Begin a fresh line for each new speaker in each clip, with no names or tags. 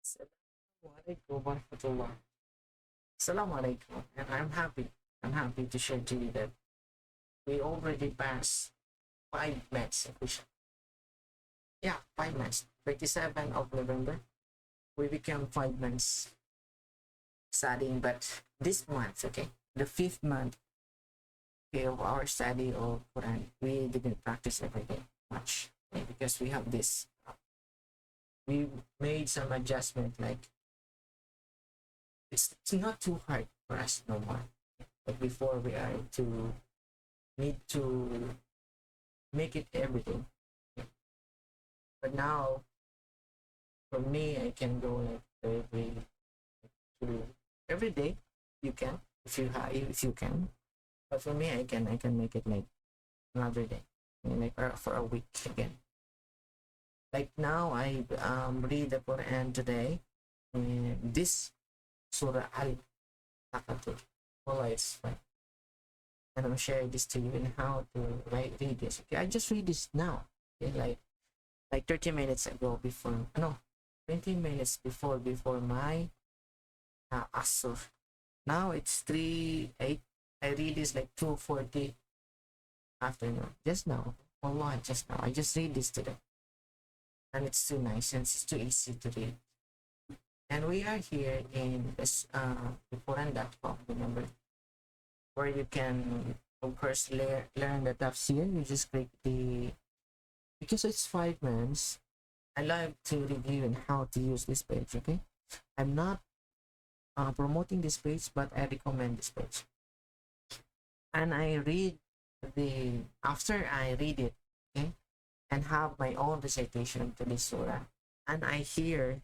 Assalamualaikum warahmatullah. Assalamualaikum. And I'm happy. I'm happy to share to you that we already passed 5 months. Yeah, 5 months. 27th of November. We became 5 months studying, but this month, okay, the fifth month, okay, of our study of Quran, we didn't practice every day much, okay, because we have this. We made some adjustment, like it's not too hard for us no more. But before we are to need to make it everything. But now, for me, I can go like to every day. You can if you can. But for me, I can make it like another day, like for a week again. Like now, I read the Quran today. This Surah At-takathur. Well, it's fine. And I'm sharing this to you and how to read this. Okay, I just read this now. Okay, like 30 minutes ago before no 20 minutes before my asur. Now it's 3:08. I read this like 2:40 afternoon. Just now. Allah, just now. I just read this today. And it's too nice and it's too easy to read. And we are here in this Quran.com, remember, where you can of course learn the tafsir. You just click the, because it's 5 months, I like to review and how to use this page. Okay, I'm not promoting this page, but I recommend this page. And I read the after I read it, okay, and have my own recitation to this surah, and I hear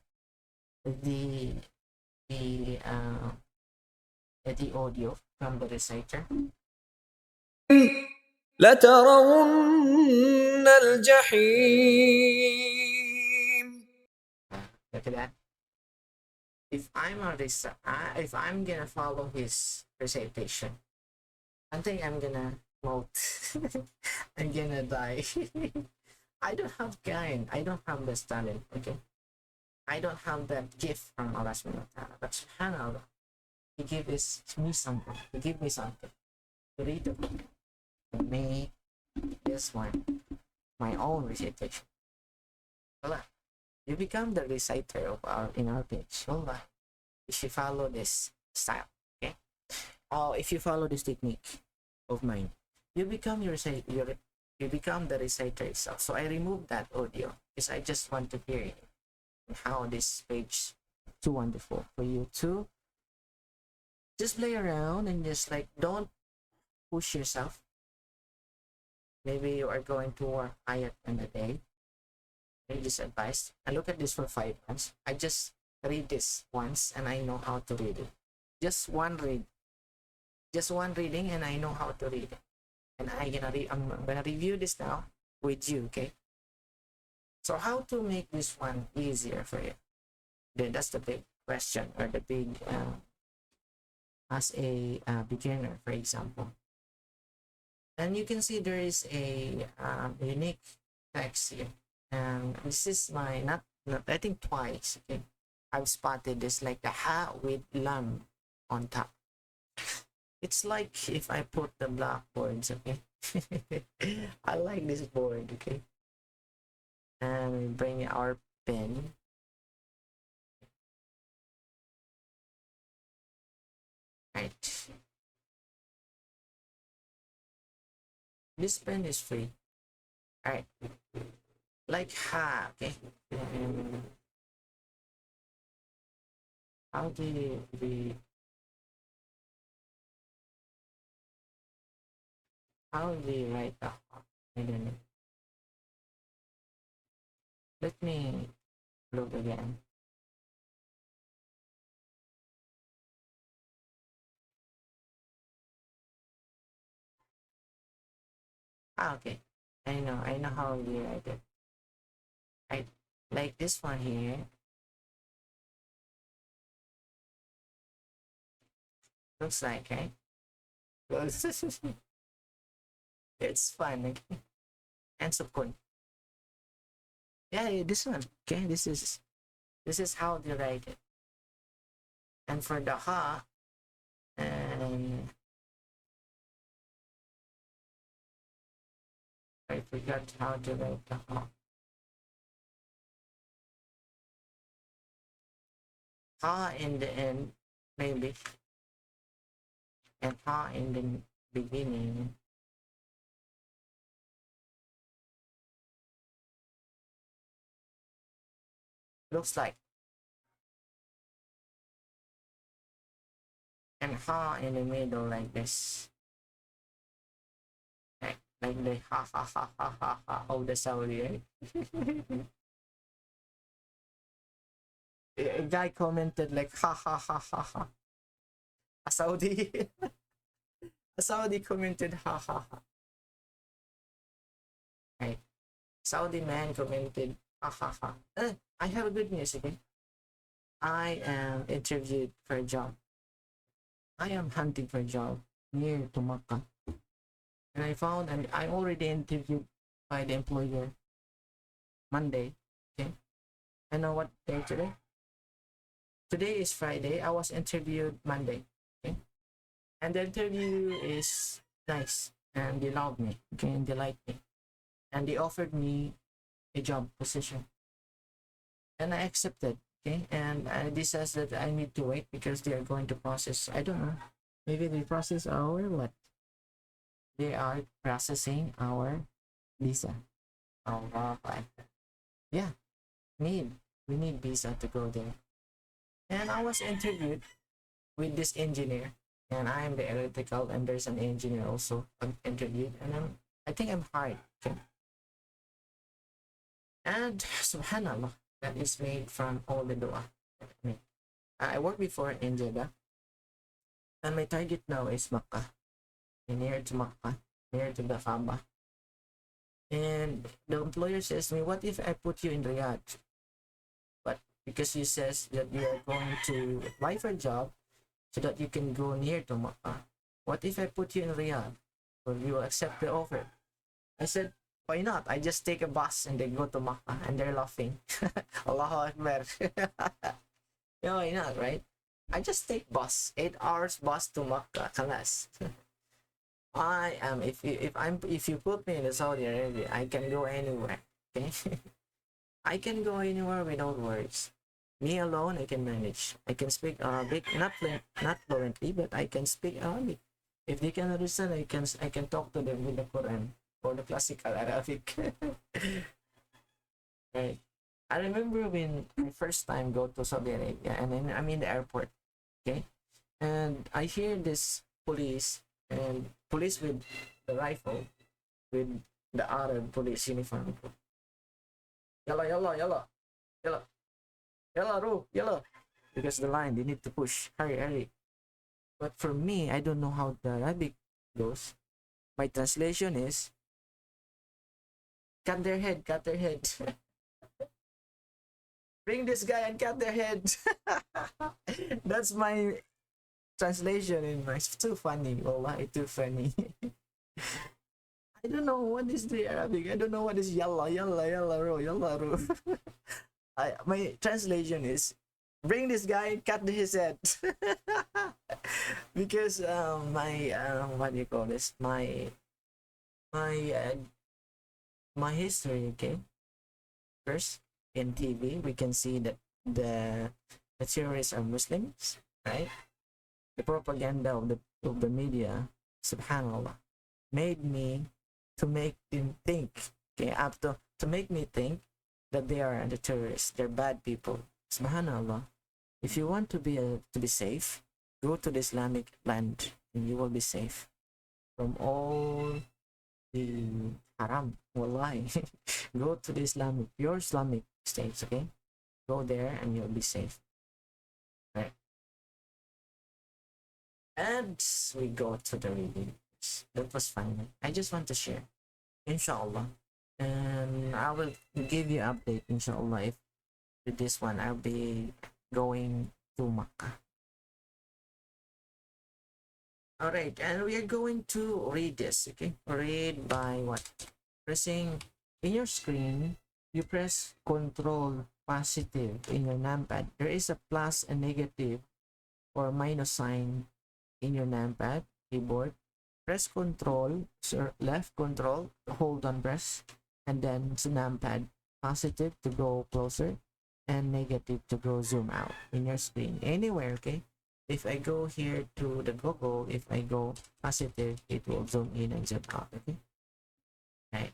the the uh the audio from the reciter.
لترون الجحيم.
Look at that. If I'm gonna follow his recitation, I think I'm gonna float. I'm gonna die. I don't have kind. I don't have this talent. Okay, I don't have that gift from Allah Subhanahu wa Taala. But Subhanallah, He gave me something. He gave me something to read the book. To make this one my own recitation. Voila. You become the reciter of our in our page. Voila. If you follow this style, okay. If you follow this technique of mine, you become you become the reciter itself. So I removed that audio because I just want to hear it. How this page too wonderful for you to just play around and just like don't push yourself. Maybe you are going to work ayat in a day. I just advice. I look at this for 5 months. I just read this once and I know how to read it. Just one read. Just one reading and I know how to read it. And I'm gonna review this now with you, okay? So how to make this one easier for you? Then that's the big question, or the big as a beginner, for example. And you can see there is a unique text here. And this is my not I think twice. Okay, I've spotted this like the ha with lam on top. It's like if I put the blackboards. Okay, I like this board. Okay, and bring our pen. Right, this pen is free. All right, like ha. Okay, how do we write that? I don't know. Let me look again. Okay. I know how you write it. Right? Like this one here. Looks like, right? It's fun. Okay? And so cool. Yeah, this one. Okay, this is. This is how they write it. And for the ha, and I forgot how to write the ha. Ha in the end, maybe, and ha in the beginning. Looks like, and ha in the middle like this. Like the ha ha ha ha ha ha of the Saudi, right? A guy commented like ha ha ha ha ha. A Saudi, a Saudi commented ha ha ha. Right. Saudi man commented ha ha ha. I have a good news again. I am interviewed for a job. I am hunting for a job near to Makkah. And I found, and I already interviewed by the employer Monday. Okay. I know what day today. Today is Friday. I was interviewed Monday. Okay. And the interview is nice. And they loved me. Okay. And they liked me. And they offered me a job position. And I accepted. Okay. And this says that I need to wait because they are going to process. I don't know. Maybe they process our what? They are processing our visa. Oh, wow. Yeah. We need visa to go there. And I was interviewed with this engineer, and I am the electrical, and there's an engineer also interviewed, and I think I'm hired. Okay. And subhanallah, that is made from all the dua. I worked before in Jeddah, and my target now is Makkah, near to Makkah, near to the Kaaba. And the employer says to me, "What if I put you in Riyadh?" But because he says that you are going to apply for a job so that you can go near to Makkah. What if I put you in Riyadh? Will you accept the offer? I said, why not? I just take a bus and they go to Makkah, and they're laughing. Allahu Akbar. Yeah, why not, right? I just take bus, 8 hours bus to Makkah. Kalas. I am, if you put me in the Saudi Arabia, I can go anywhere. Okay. I can go anywhere without words. Me alone, I can manage. I can speak Arabic, not fluently, but I can speak Arabic. If they can understand, I can talk to them with the Quran or the classical Arabic. Right. I remember when I first time go to Saudi Arabia, and then I'm in the airport, okay, and I hear this police with the rifle with the Arab police uniform. Yalla, yalla, yalla, yalla, yalla, ro, yalla. Because the line, they need to push. Hurry, hurry. But for me, I don't know how the Arabic goes. My translation is, cut their head, cut their head. Bring this guy and cut their head. That's my translation in my. It's too funny. Wallahi, too funny. I don't know what is the Arabic. I don't know what is yalla, yalla, yalla, ro, yalla, ro. My translation is, bring this guy, cut his head. Because my what do you call this? My my history. Okay, first in TV we can see that the terrorists are Muslims, right? The propaganda of the media, subhanallah, made me to make them think, okay, up to make me think that they are the terrorists, they're bad people. Subhanallah. If you want to be safe, go to the Islamic land and you will be safe from all the haram. Wallahi. Go to the pure Islamic states, okay? Go there and you'll be safe. Right. And we go to the readings. That was fun. I just want to share. Inshallah. And I will give you an update, inshallah, if with this one I'll be going to Makkah. Alright, and we are going to read this, okay? Read by what? Pressing in your screen, you press Control positive in your numpad. There is a plus and negative or minus sign in your numpad keyboard. Press control, left control, hold on press, and then it's numpad. Positive to go closer and negative to go zoom out in your screen. Anywhere, okay? If I go here to the Google, if I go positive, it will zoom in and zoom out, okay? Right.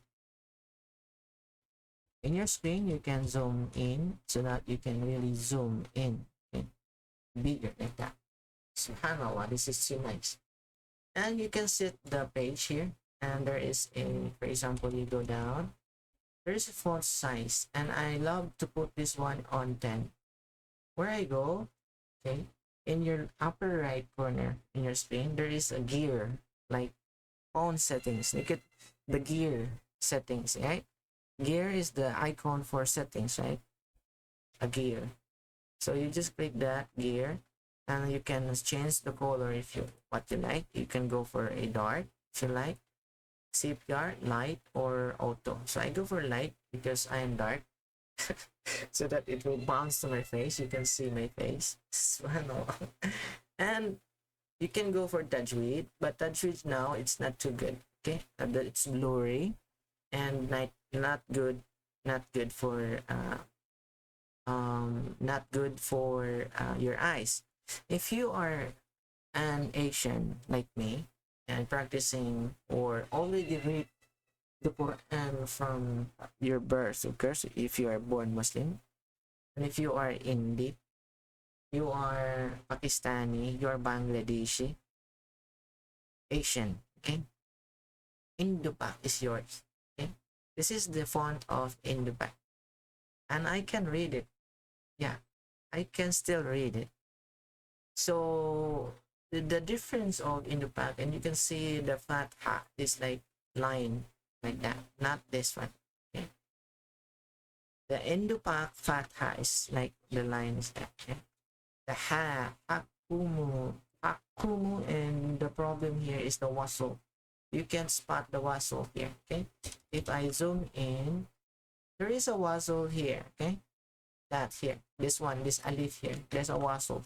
In your screen, you can zoom in so that you can really zoom in, okay? Bigger like that. Subhanallah, this is so nice. And you can set the page here, and there is a, for example, you go down, there is a font size, and I love to put this one on 10. Where I go, okay, in your upper right corner in your screen, there is a gear, like phone settings. Look at the gear settings, right? Gear is the icon for settings, right? A gear. So you just click that gear, and you can change the color if you what you like. You can go for a dark if you like, CPR, light, or auto. So I go for light because I am dark. So that it will bounce to my face. You can see my face. And you can go for Tajweed, but Tajweed now it's not too good. Okay, it's blurry and not good, not good for not good for your eyes. If you are an Asian like me and practicing or already read the Quran from your birth, of course, if you are born Muslim, and if you are Indian, you are Pakistani, you are Bangladeshi, Asian, okay? Indupak is yours, okay? This is the font of Indupak, and I can read it. Yeah, I can still read it. So the difference of Indupak, and you can see the Fatha is like line like that, not this one. Okay? The Indupak Fatha is like the line is that. Okay? The hakumu, and the problem here is the wasl. You can spot the wasl here. Okay, if I zoom in, there is a wasl here. Okay, that here, this one, this alif here, there's a wasl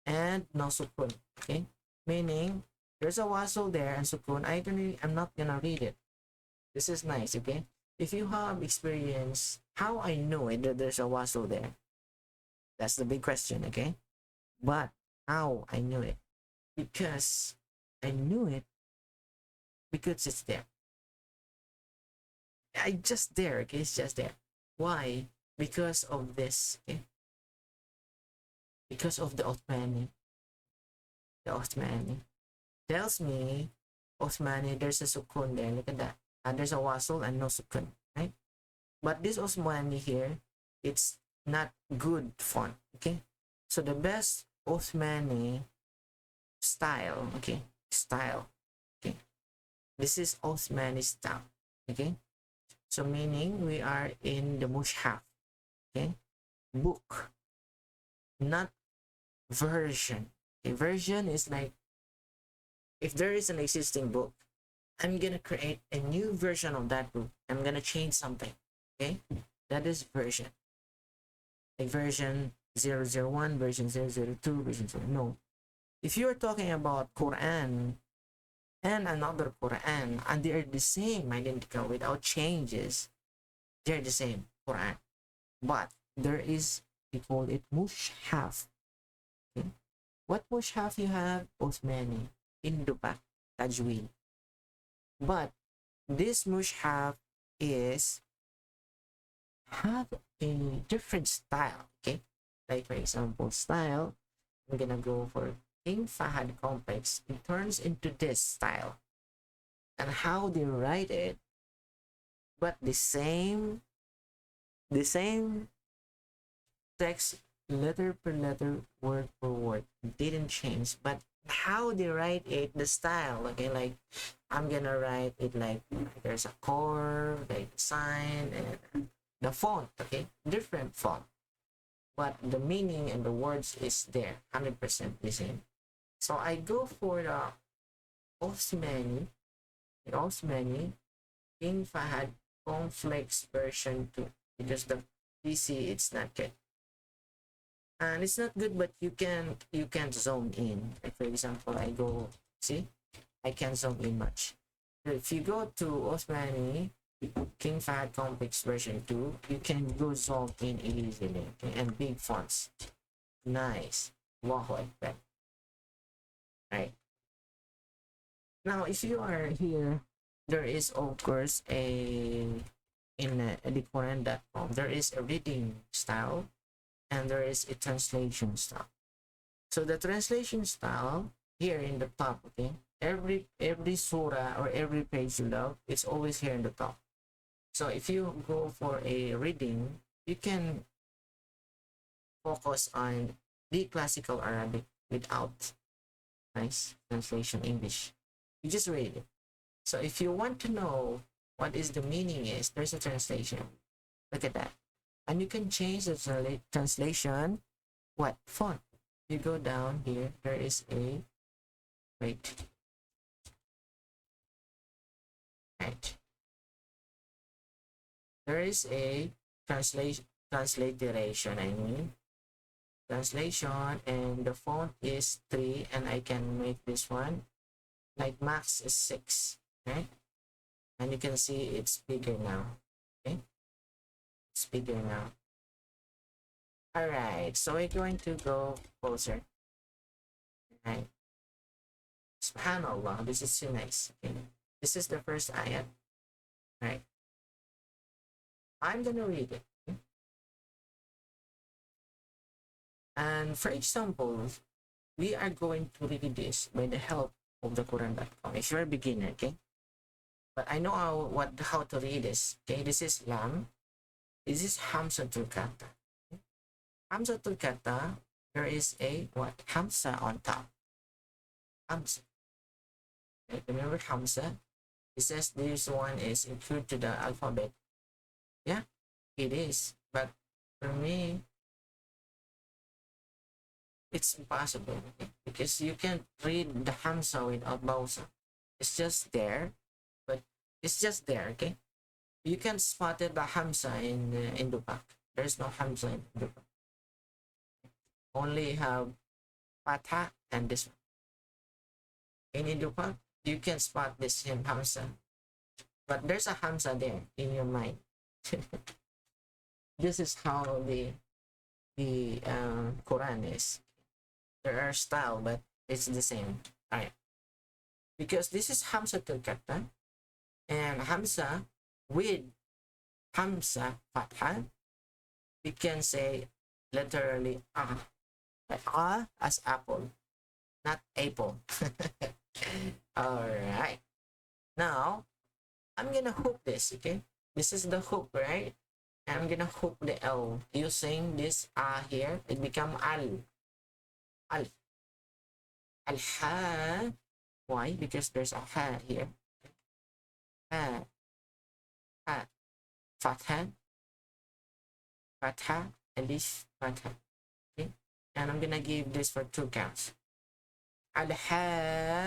and no sukun. Okay, meaning there's a wasl there and sukun. I'm not gonna read it. This is nice. Okay, if you have experience, how I know it that there's a wasl there, that's the big question. Okay, but how I knew it, because I knew it because it's there. I just there. Okay, it's just there. Why? Because of this. Okay, because of the Ottomani. The Ottomani tells me Osmani, there's a sukun there. Look at that. And there's a wasl and no sukun, right? But this Osmani here, it's not good font. Okay, so the best Osmani style. Okay, style. Okay, this is Osmani style. Okay, so meaning we are in the mushaf. Okay, book, not version. A version is like if there is an existing book, I'm gonna create a new version of that book. I'm gonna change something. Okay, that is version. Like version 001, version 002, version 0. No. If you're talking about Quran and another Quran and they are the same, identical without changes, they're the same Quran. But there is, we call it mushaf. Okay? What mushaf you have? Osmani, Indupak, Tajweed. But this mushaf is have a different style. Okay, like for example, style. I'm gonna go for King Fahad complex. It turns into this style, and how they write it, but the same text, letter per letter, word for word, didn't change, but how they write it, the style. Okay, like I'm gonna write it like there's a curve, like sign, and the font. Okay, different font, but the meaning and the words is there, 100% the same. So I go for the Osmani, King Fahad Complex version 2, because PC, it's not good. And it's not good, but you can zoom in. Like for example, I go, see, I can zoom in much. If you go to Osmani King Fahd Complex version 2, you can go zoom in easily, okay? And big fonts. Nice. Allahu Akbar. Right. Now, if you are here, there is of course in editquran.com, there is a reading style and there is a translation style. So the translation style here in the top, okay, every surah or every page you love, it's always here in the top. So if you go for a reading, you can focus on the classical Arabic without nice translation English. You just read it. So if you want to know what is the meaning is, there's a translation. Look at that. And you can change the translation, what, font. You go down here, there is a, wait. Right. There is a transliteration, I mean. Translation, and the font is 3, and I can make this one, like max is 6, right? And you can see it's bigger now, okay? It's bigger now. All right, so we're going to go closer. All right. Subhanallah, this is so nice. Okay. This is the first ayat. All right. I'm gonna read it. Okay? And for example, we are going to read this by the help of the Quran.com. If you're a beginner, okay? But I know how to read this. Okay, this is lam. This is hamzatul kata. Okay? Hamzatul kata, there is a what? Hamza on top. Hamza. Okay, remember hamza? It says this one is included to the alphabet. Yeah, it is. But for me, it's impossible, okay? Because you can't read the hamza without bausa. It's just there, but it's just there, okay? You can spot it the hamza in Dupak. There's no hamza in Dupak. Only have fatha and this one. In Dupak, you can spot this hamza, but there's a hamza there in your mind. This is how the Quran is. There are style, but it's the same. All right, because this is hamzatul kata, and hamza with hamza fatha, we can say literally as apple, not apple. All right, now I'm gonna hook this. Okay, this is the hook, right? And I'm gonna hook the L using this here. It become al. Al-ha. Why? Because there's a ha here. Ha. Ha. Fatha. Fatha. And this fatha. Okay. And I'm gonna give this for 2 counts. Al-ha-qum.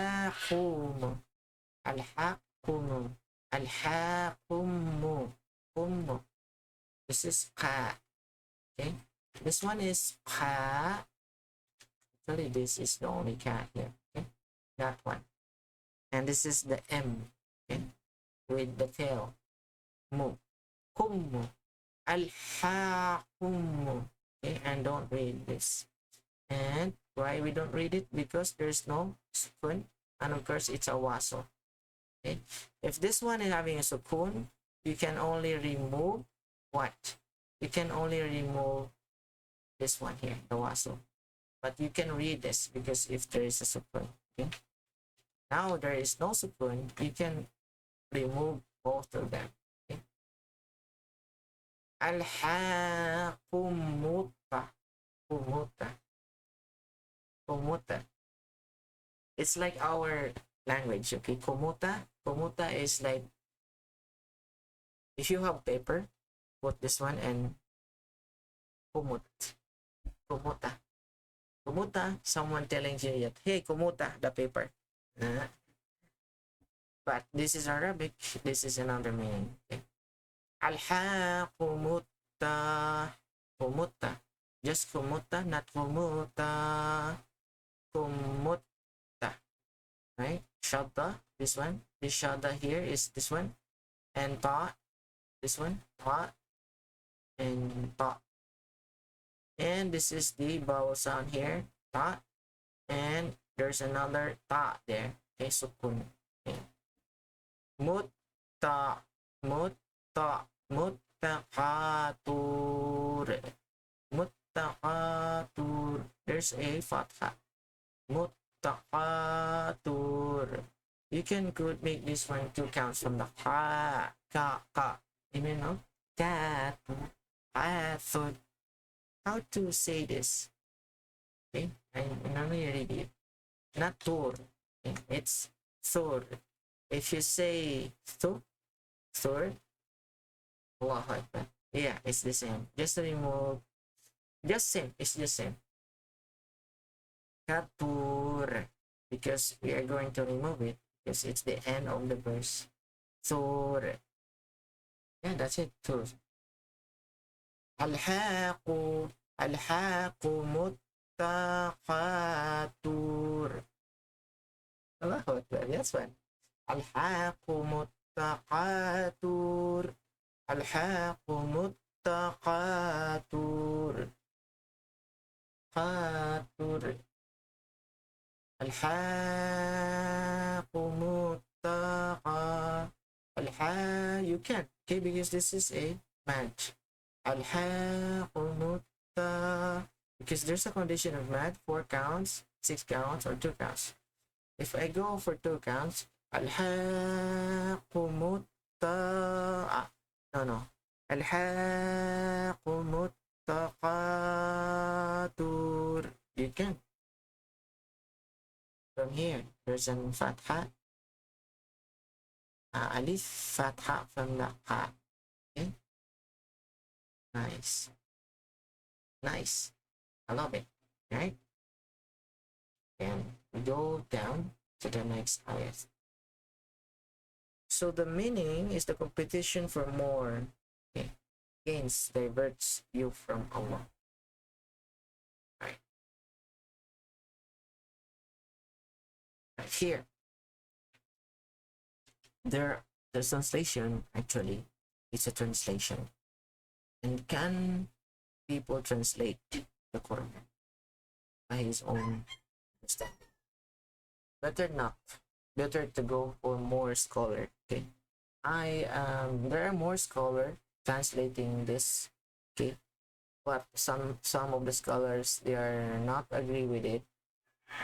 Al-ha-qum. Al-ha-qum. Qum. This is qa. Okay. This one is qa. Actually, this is the only cat here. Okay, that one. And this is the M. Okay, with the tail. Mu. Kummu. Al-ha-kummu. Okay, and don't read this. And why we don't read it? Because there's no sukun, and of course it's a waso. Okay, if this one is having a sukun, you can only remove what? You can only remove this one here, the waso. But you can read this because if there is a sukun, okay? Now there is no sukun, you can remove both of them. Okay? Al-haqumuta. Kumuta. It's like our language, okay? Kumuta. Kumuta is like, if you have paper, put this one and kumut. Kumuta. Kumuta, someone telling you that, hey, kumuta, the paper. But this is Arabic. This is another meaning. Okay? Al-haqumut. kumutta, kumutta. Just kumutta, not kumutta. Kumutta. Right? Shadda, this one. This shadda here is this one. And ta, this one. Ta and ta. And this is the vowel sound here. Ta. And there's another ta there. Okay, sukun. Okay. Mutta, mutta, muttaqatur. Muttaqatur. There's a fatha. Muttaqatur. You can could make this one two counts from the ka, ka. You know? Katur. Katur. How to say this? Okay, I'm not ready. Not tur. Okay? It's thur. If you say thu, thur, Allahu Akbar. Yeah, it's the same. Just remove. Just same. It's just same. Katur. Because we are going to remove it. Because it's the end of the verse. Thur. Yeah, that's it. Thur. Alhaqu. Alhaqu muttaqatur. Allahu Akbar. That's one. Alhaqu muttaqatur. Alhaqu muttaqatur. Qatur. Alhaqu muttaqa. You can. Okay, because this is a match. Alhaqu mutta. Because there's a condition of mad, 4 counts, 6 counts, or 2 counts. If I go for 2 counts, alhaqu mutta. No. Alhaqu muttaqatur. You can. From here, there's an fatha. Alif fatha from the ha. Okay. Nice. Nice. I love it. Right? And we go down to the next ayat. So the meaning is the competition for more. Okay. Gains diverts you from Allah. Right. Right here. The translation actually is a translation. And can people translate the Quran by his own understanding? Better not. Better to go for more scholar. Okay. There are more scholar translating this. Okay. But some of the scholars, they are not agree with it,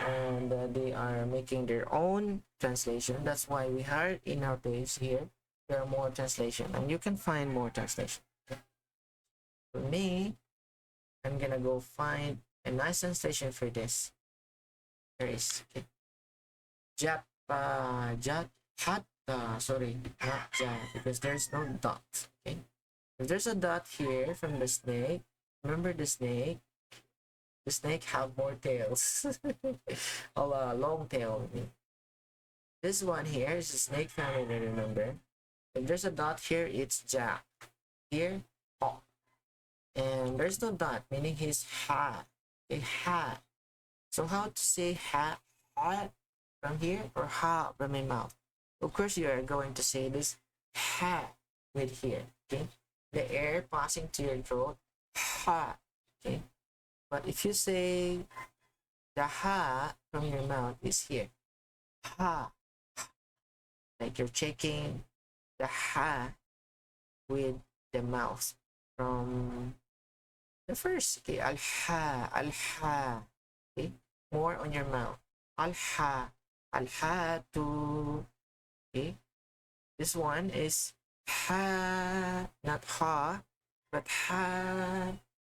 and they are making their own translation. That's why we have in our page here, there are more translation, and you can find more translation. Okay. For me, I'm gonna go find a nice translation for this. There is. Okay. Hatta, sorry, not ja, because there's no dot. Okay. If there's a dot here from the snake, remember the snake? The snake have more tails. A long tail. This one here is a snake family, remember? If there's a dot here, it's ja. Here, ha. And there's no dot, meaning he's ha. A ha. So how to say ha from here or ha from my mouth? Of course, you are going to say this ha with here. Okay, the air passing to your throat, ha. Okay, but if you say the ha from your mouth is here, ha, like you're checking the ha with the mouth from the first. Okay, al-ha, al-ha. Okay, more on your mouth. Al-ha, al-ha-tu. Okay, this one is ha, not ha, but ha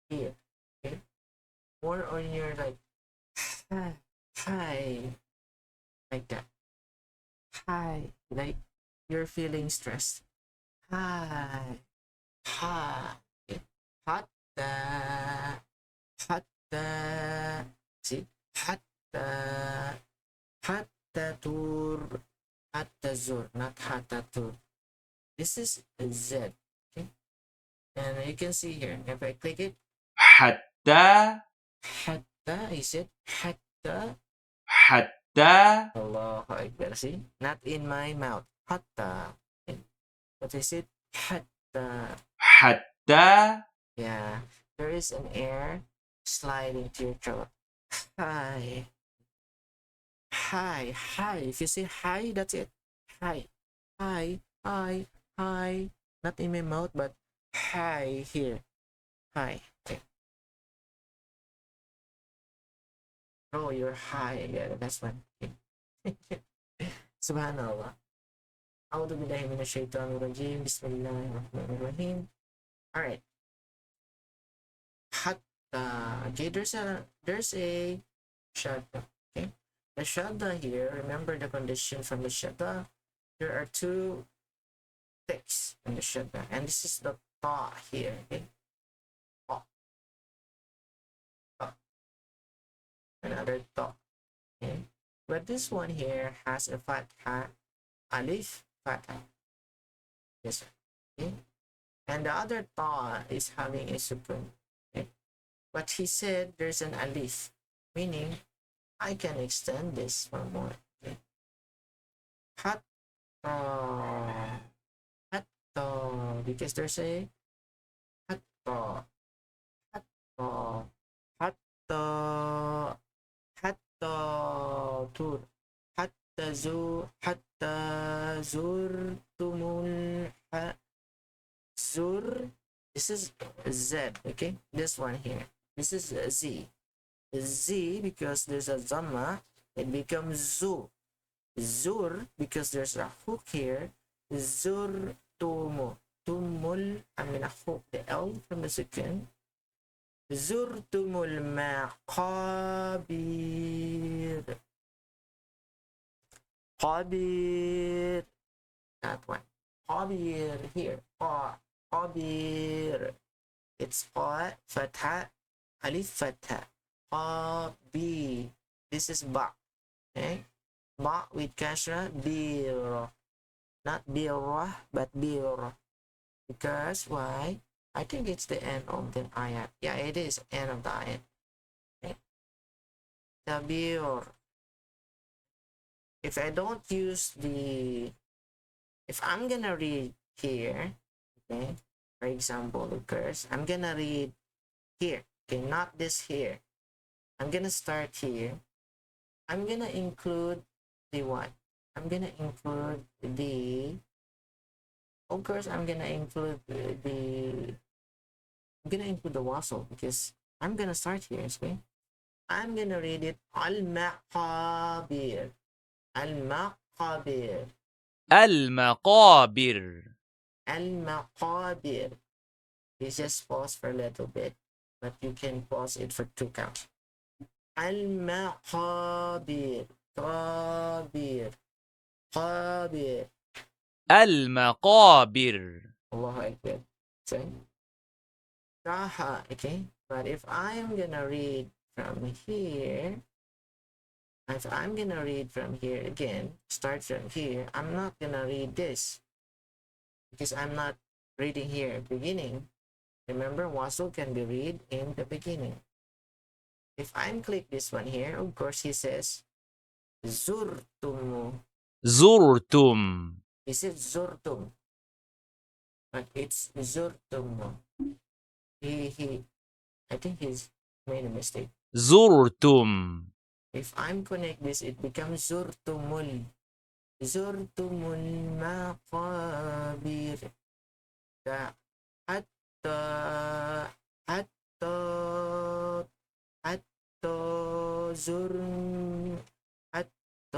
here. Okay, more on your like ha, hi, like that. Hi, like you're feeling stressed. Hi, ha. Okay. Hatta, hatta. See, hatta, hatta tur, hatta zur, not hatta tur. This is Z. Okay, And you can see here, if I click it,
حتى
hatta, is it? Hatta.
حتى
Allah Akbar. See? Not in my mouth. Hatta. What is it? Hatta.
حتى
Yeah. There is an air sliding to your throat. Hi. Hi. Hi. If you say hi, that's it. Hi. Hi. Hi. Hi. Not in my mouth, but hi here. Hi. Okay. Oh, you're high. Yeah, that's one. Subhanallah. أعوذ بالله من الشيطان الرجيم بسم الله الرحمن الرحيم. Alright. Hatta. Okay, there's a shadda. Okay. The shadda here, remember the condition from the shadda. There are two ticks in the shadda, and this is the ta here. Okay. Ta. Ta. Another ta. Okay. But this one here has a fatha, alif, fatha. This one. Okay. And the other ta is having a sukun. Okay? But he said there's an alif, meaning I can extend this for more. Okay? Hatta, hatta, because there's a hatta, hatta, hatta, hatta, tur, hatta zurtumul zur. This is Z, okay? This one here. This is Z. Z because there's a Dhamma, it becomes Zu. Zur because there's a hook here. Zur tumu. Tumul, I mean a hook, the L from the second. Zurtumul maqabir. Qabir. That one. Qabir here. Qabir. It's qa, fatha, alif, fatha. Qabi. This is ba. Okay? Ba with kasra, bir. Not birrah, but bir. Because why? I think it's the end of the ayat. Yeah, it is end of the ayat. Okay? Tabir. If I don't use the, if I'm gonna read here, okay, for example, occurs, I'm gonna read here, okay, not this here. I'm gonna start here. I'm gonna include the what? I'm gonna include the, of course, I'm gonna include I'm gonna include the wasl because I'm gonna start here, okay? I'm gonna read it al-maqabir. Al-maqabir.
المقابر
Al-maqabir. You just pause for a little bit, but you can pause it for 2 counts. Al-maqabir. Qabir. Qabir.
المقابر
Allahu Akbar. So, Raha, okay? But if I am gonna read from here, if I'm gonna read from here again, start from here, I'm not gonna read this because I'm not reading here at beginning. Remember, wasl can be read in the beginning. If I'm click this one here, of course he says zurtum.
زرتم
He said zurtum, but it's zurtum. He I think he's made a mistake.
زرتم
If I'm connect this, it becomes zurtumul. Zurtumul maqabir. Hatta hatta hatta zur hatta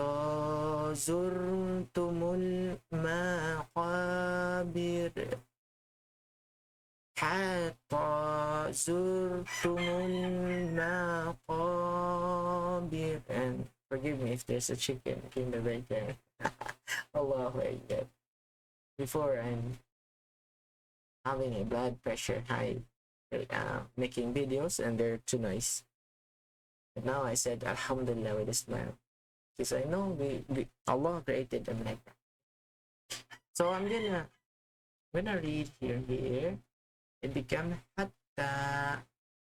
zurtumul maqabir. Hatta zurtumul maqabir. And forgive me if there's a chicken in the background. Allahu Akbar. Before I'm having a blood pressure high, making videos and they're too nice. But now I said Alhamdulillah with a smile because I know Allah created them like that. So I'm gonna read here. it becomes hatta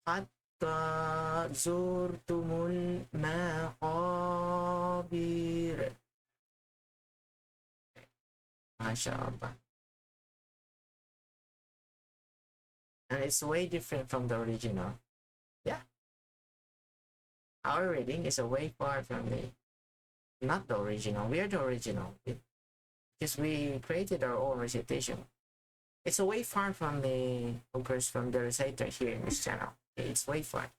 hatta zurtumul maqabir. MashaAllah. And it's way different from the original. Yeah. Our reading is a way far from the not the original. We are the original. Because we created our own recitation. It's a way far from the, of course, from the reciter here in this channel. It's way far.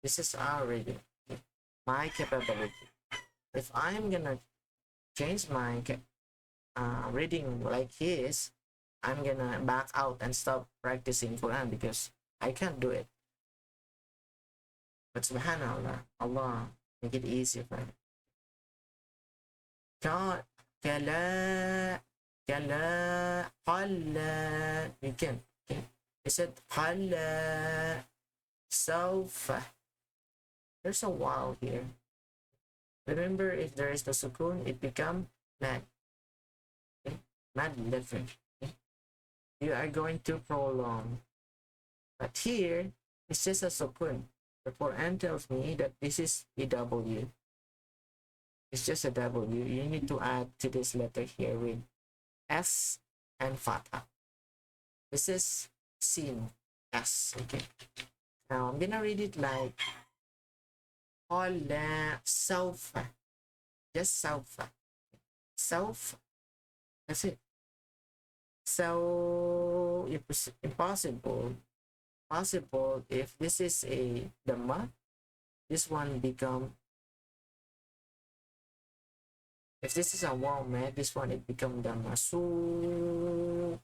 This is our reading. My capability. If I'm gonna change my reading like his, I'm gonna back out and stop practicing Quran because I can't do it. But subhanallah, Allah make it easy for me. Kala, kala, qalla. You can. He said qalla, sawfa. There's a wow here. Remember, if there is the sukun, it become mad. Okay? Mad letter. Okay? You are going to prolong. But here, it's just a sukun. The Quran tells me that this is a W. It's just a W. You need to add to this letter here with S and Fatha. This is Sin. S. Okay. Now I'm gonna read it like Qala Sawfa. Just Sawfa. Sawfa. That's it. So impossible. Possible if this is a Dhamma, this one become, if this is a wow man, this one it become Dhamma. So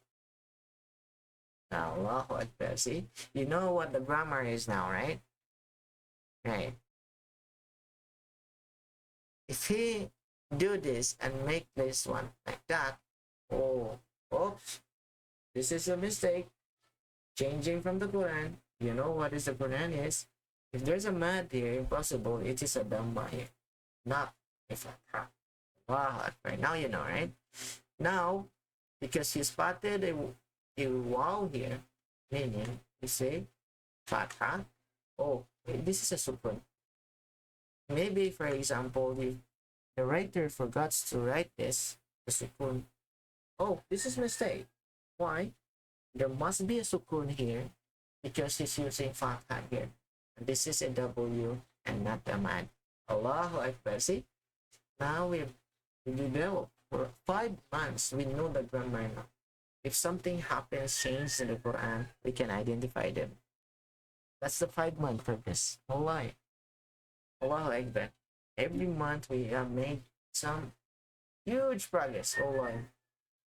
Allahu Akbar. See, you know what the grammar is now, right? Right. If he do this and make this one like that, oh, oops, this is a mistake. Changing from the Quran, you know what is the Quran is? If there's a mad here, impossible, it is a Dhamma here, not a Fatha. Wow, now you know, right? Now, because you spotted a wow here, meaning you say Fatha, oh, this is a sukun. Maybe, for example, if the writer forgets to write this, the sukun, oh, this is mistake. Why? There must be a sukun here because he's using Fatha here. This is a W and not a mad. Allahu Akbar. See? Now we've developed for 5 months. We know the grammar now. If something happens, change in the Quran, we can identify them. That's the 5-month purpose. Allah. Allahu Akbar. Every month we have made some huge progress. Allah.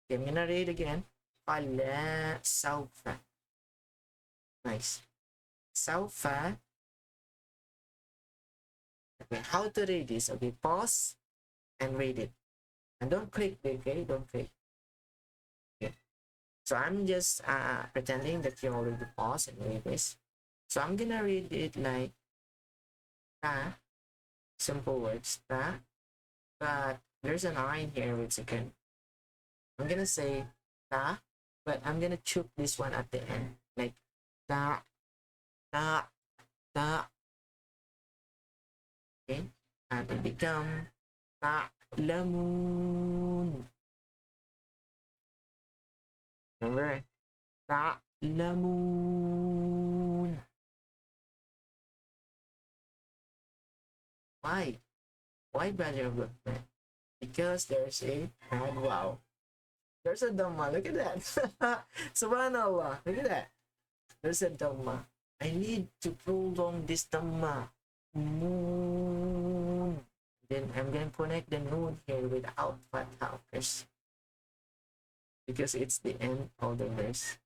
Okay, I'm gonna read again. Qala sawfa. Nice. Sawfa. Okay, how to read this? Okay, pause and read it. And don't click, okay? Don't click. Okay. So I'm just pretending that you already pause and read this. So I'm gonna read it like ta, simple words, ta, but there's an I in here with second. I'm gonna say ta, but I'm gonna choke this one at the end, like ta, ta, ta. Okay, and it become ta'lamun. Remember, ta'lamun. Why? Why, brother of good friend? Because there's a and wow. There's a Dhamma. Look at that. Subhanallah. Look at that. There's a Dhamma. I need to prolong this Dhamma. Moon. Then I'm going to connect the noon here without Fatha first. Because it's the end of the verse.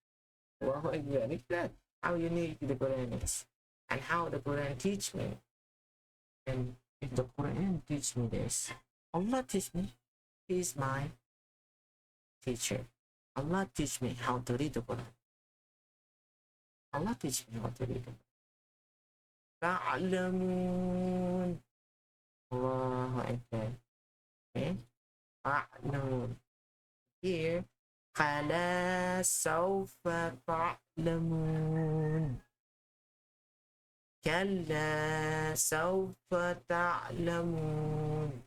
Wow, look at that. How unique the Quran is. And how the Quran teach me. And if the Quran teach me this, Allah teach me. He is my teacher. Allah teach me how to read the Quran. Allah teach me how to read the Quran. Ta'lamun. Allahu Akbar. Okay? Ta'lamun. Here, كلا سوف تعلمون كلا سوف تعلمون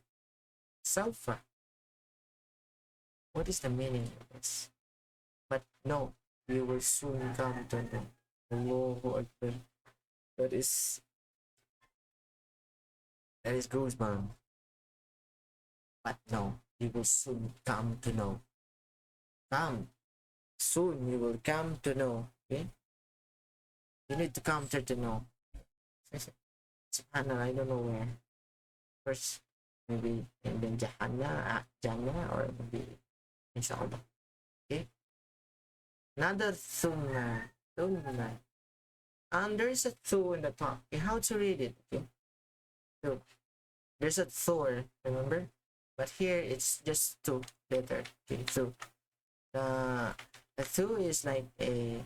سوف. What is the meaning of this? But no, you will soon come to know. Allahu Akbar. That is goosebumps. But no, you will soon come to know. Come. Soon you will come to know. Okay? You need to come to know. Subhannah, I don't know where. First, maybe and then Jannah, or maybe inshallah. Okay? Another thumma. And there's a thu in the top. Okay, how to read it? Okay? So there's a thor, remember? But here it's just two letter. Okay, so the thu is like of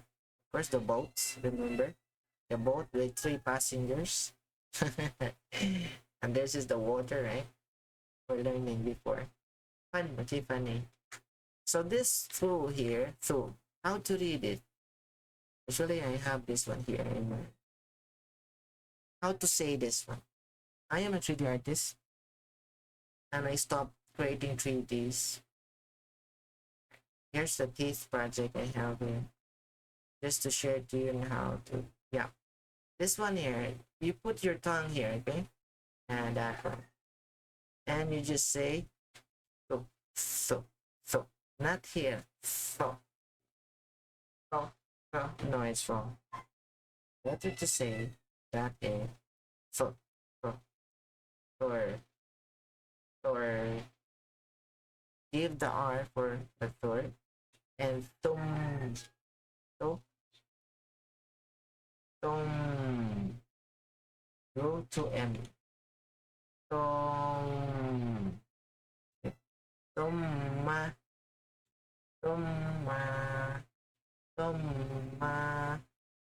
course the boat, remember? The boat with 3 passengers. And this is the water, right? We're learning before. Fun, okay, funny. So this thu here, thu, how to read it? Usually I have this one here. How to say this one? I am a 3D artist and I stopped creating 3Ds. Here's the teeth project I have here. Just to share to you on how to, yeah. This one here, you put your tongue here, okay? And that one. And you just say, so. Not here, so. No, it's wrong. Better to say that is so, or give the R for the third, and so, go to M, tum, tumma,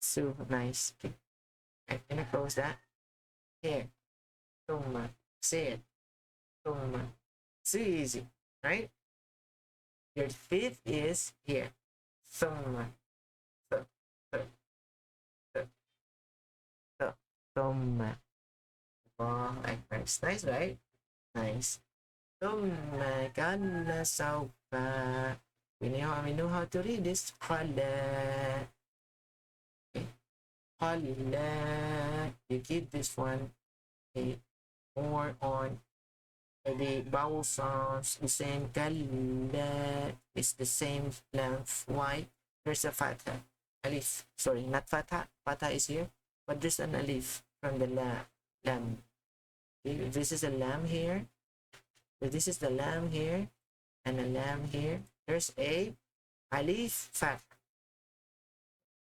so nice. Okay. I'm gonna close that. Here, tumma, say it, tumma. So easy, right? Your fifth is here, tumma, so, tumma. Wow, like nice, nice, right? Nice. ثم كلا سوف. We know how to read this. قلا. Okay. قلا. You keep this one. Okay. More on the vowel sounds. The same. كلا is the same length. Why? There's a fatha. Alif. Sorry, not fatha. Fatha is here. But there's an alif from the lam. Okay. This is a lam here. So this is the lamb here and a lamb here. There's a alif fat.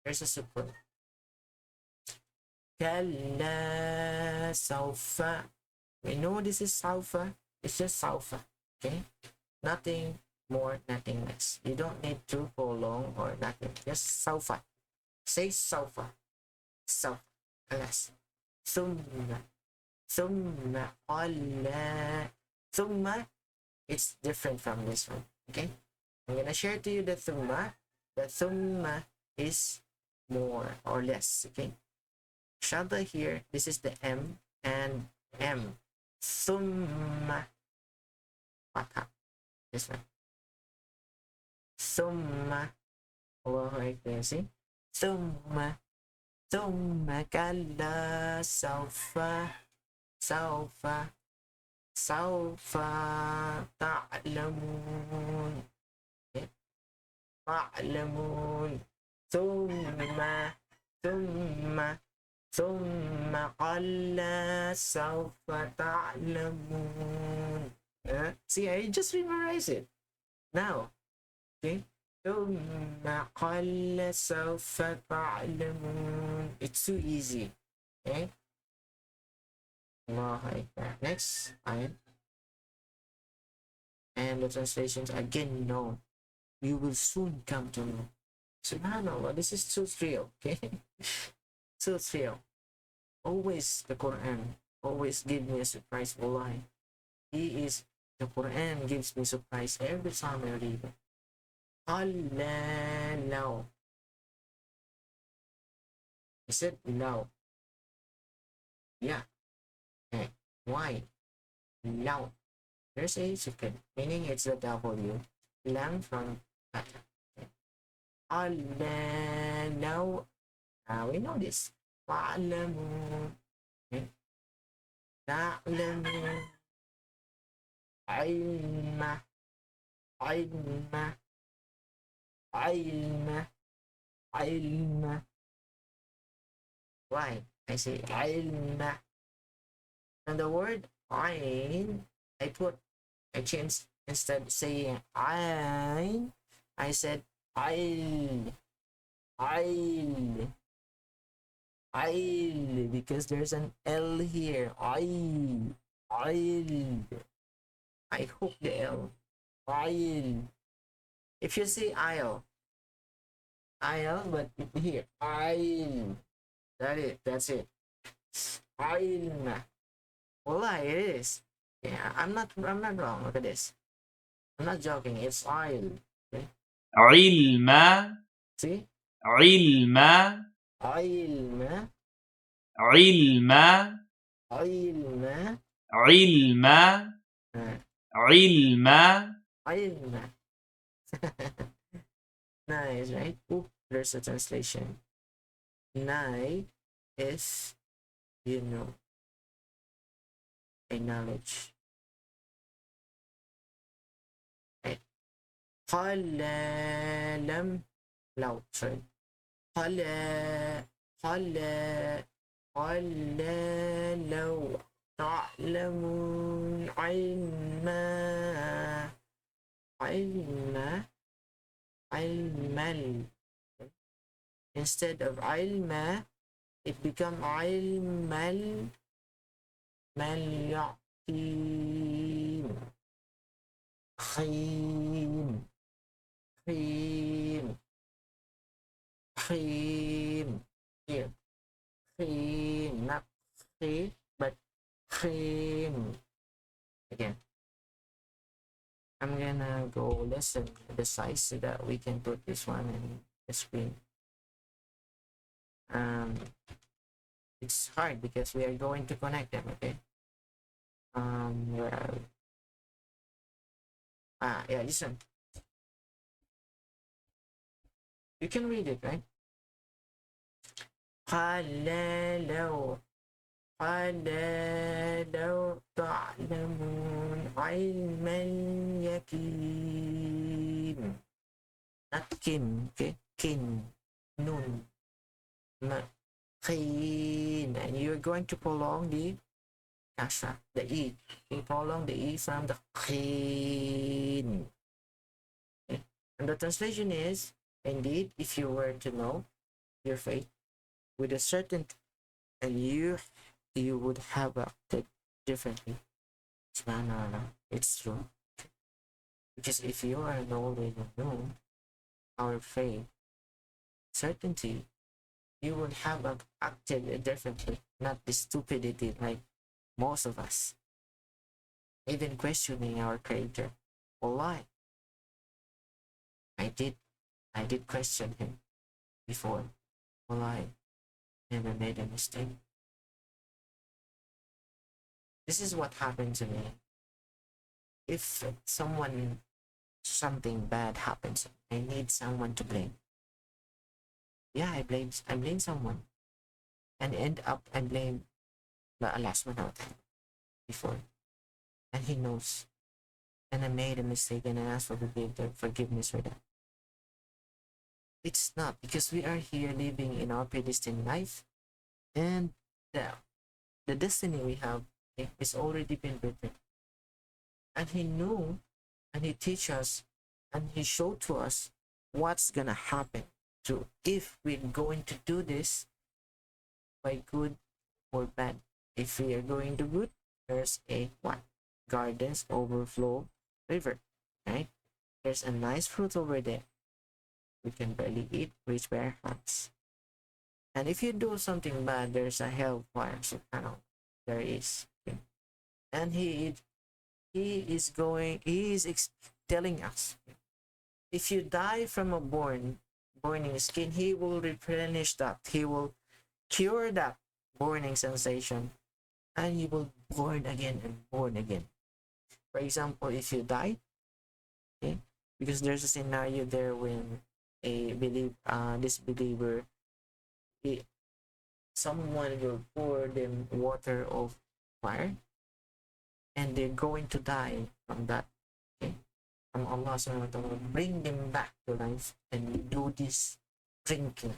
There's a sukun. Kalla saufa. We know this is saufa. It's just saufa. Okay? Nothing more, nothing less. You don't need to prolong or nothing. Just saufa. Say saufa. Saufa. Less. Thumma. Thumma. Allah. Thumma, it's different from this one. Okay, I'm gonna share to you the thumma. The thumma is more or less. Okay, shadda here. This is the M and M. Thumma, fatha. This one. Thumma. Allahu Akbar. See. Thumma. Thumma kalla sawfa. Sawfa. سوف تعلمون. تعلمون ثم قل سوف تعلمون. See, I just memorize it now. Okay, ثم قل سوف تعلمون. It's too easy. Okay. Next ayat. And the translations again, no. You will soon come to know. Subhanallah, this is so real, okay? So real. Always the Quran. Always give me a surprise, wallahi. The Quran gives me surprise every time I read it. Allah no. Is it no? Yeah. Okay. Why? No. There's a secret, meaning it's the W. Learn from that. Okay. Allah no. We know this. Fa'lamu. Okay. Ta'lamu. Ilma. Ilma. Ilma. Ilma. Why? I say ilma. And the word ain, I changed instead of saying ain, I said il, il, il, because there's an L here. Il, il. I hook the L. Il. If you say il, but here, il. That's it. Ilma. Wallah, it is. Yeah, I'm not wrong. Look at this. I'm not joking. It's oil. Okay?
علما
See?
علما
Ilma.
علما
Ilma.
علما
Uh,
علما.
Ilma. Nice, right? Ooh, there's a translation. Nai is, you know, a knowledge. Right? قال لم لو sorry قال قال قال لو تعلمون علما instead of علما it become علما اليقين خيم خيم cream here cream not cream but cream again. I'm gonna go listen the size so that we can put this one in the screen. um it's hard because we are going to connect them. Okay, where are we? Yeah, listen, you can read it, right? قال لو قال لو تعلمون علم اليقين not kin, okay? Kin, nun, not kin, and you're going to prolong the kasha, the e. You prolong the e from the kin. Okay? And the translation is, indeed, if you were to know your faith with a certainty, and you would have acted differently. Subhanallah, it's true. Because if you are already know our faith, certainty, you would have acted differently, not the stupidity like most of us, even questioning our creator. Wallahi, I did, I did question him before. Wallahi, never made a mistake. This is what happened to me. If something bad happens, I need someone to blame. Yeah, I blame someone, and end up I blame the Allah subhanahu wa ta'ala before, and He knows, and I made a mistake and I ask for forgiveness for that. It's not because we are here living in our predestined life, and the destiny we have is already been written, and He knew, and He teach us, and He showed to us what's gonna happen to if we're going to do this by good or bad. If we are going to good, there's a what? Gardens overflow river, right? There's a nice fruit over there. We can barely eat, reach bare hands. And if you do something bad, there's a hellfire. Subhannah. There is. And he is telling us If you die from a burning skin, he will replenish that. He will cure that burning sensation, and you will born again and born again. For example, if you die, okay, because there's a scenario there when disbeliever, he, someone will pour them water of fire, and they're going to die from that. Okay, from Allah subhanahu wa ta'ala, bring them back to life, and you do this drinking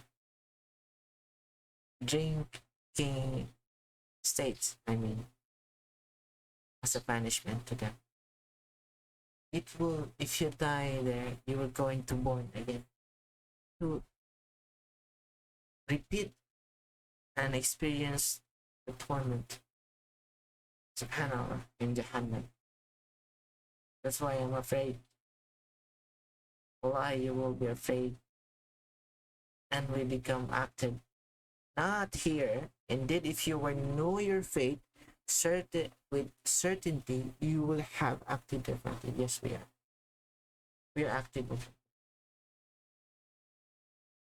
drinking states, I mean, as a punishment to them. It will, if you die there, you are going to born again, to repeat and experience the torment, subhanallah, in Jahannam. That's why I'm afraid. Why you will be afraid, and we become active. Not here. Indeed, if you will know your fate, with certainty, you will have acted differently. Yes, we are. We are acted differently.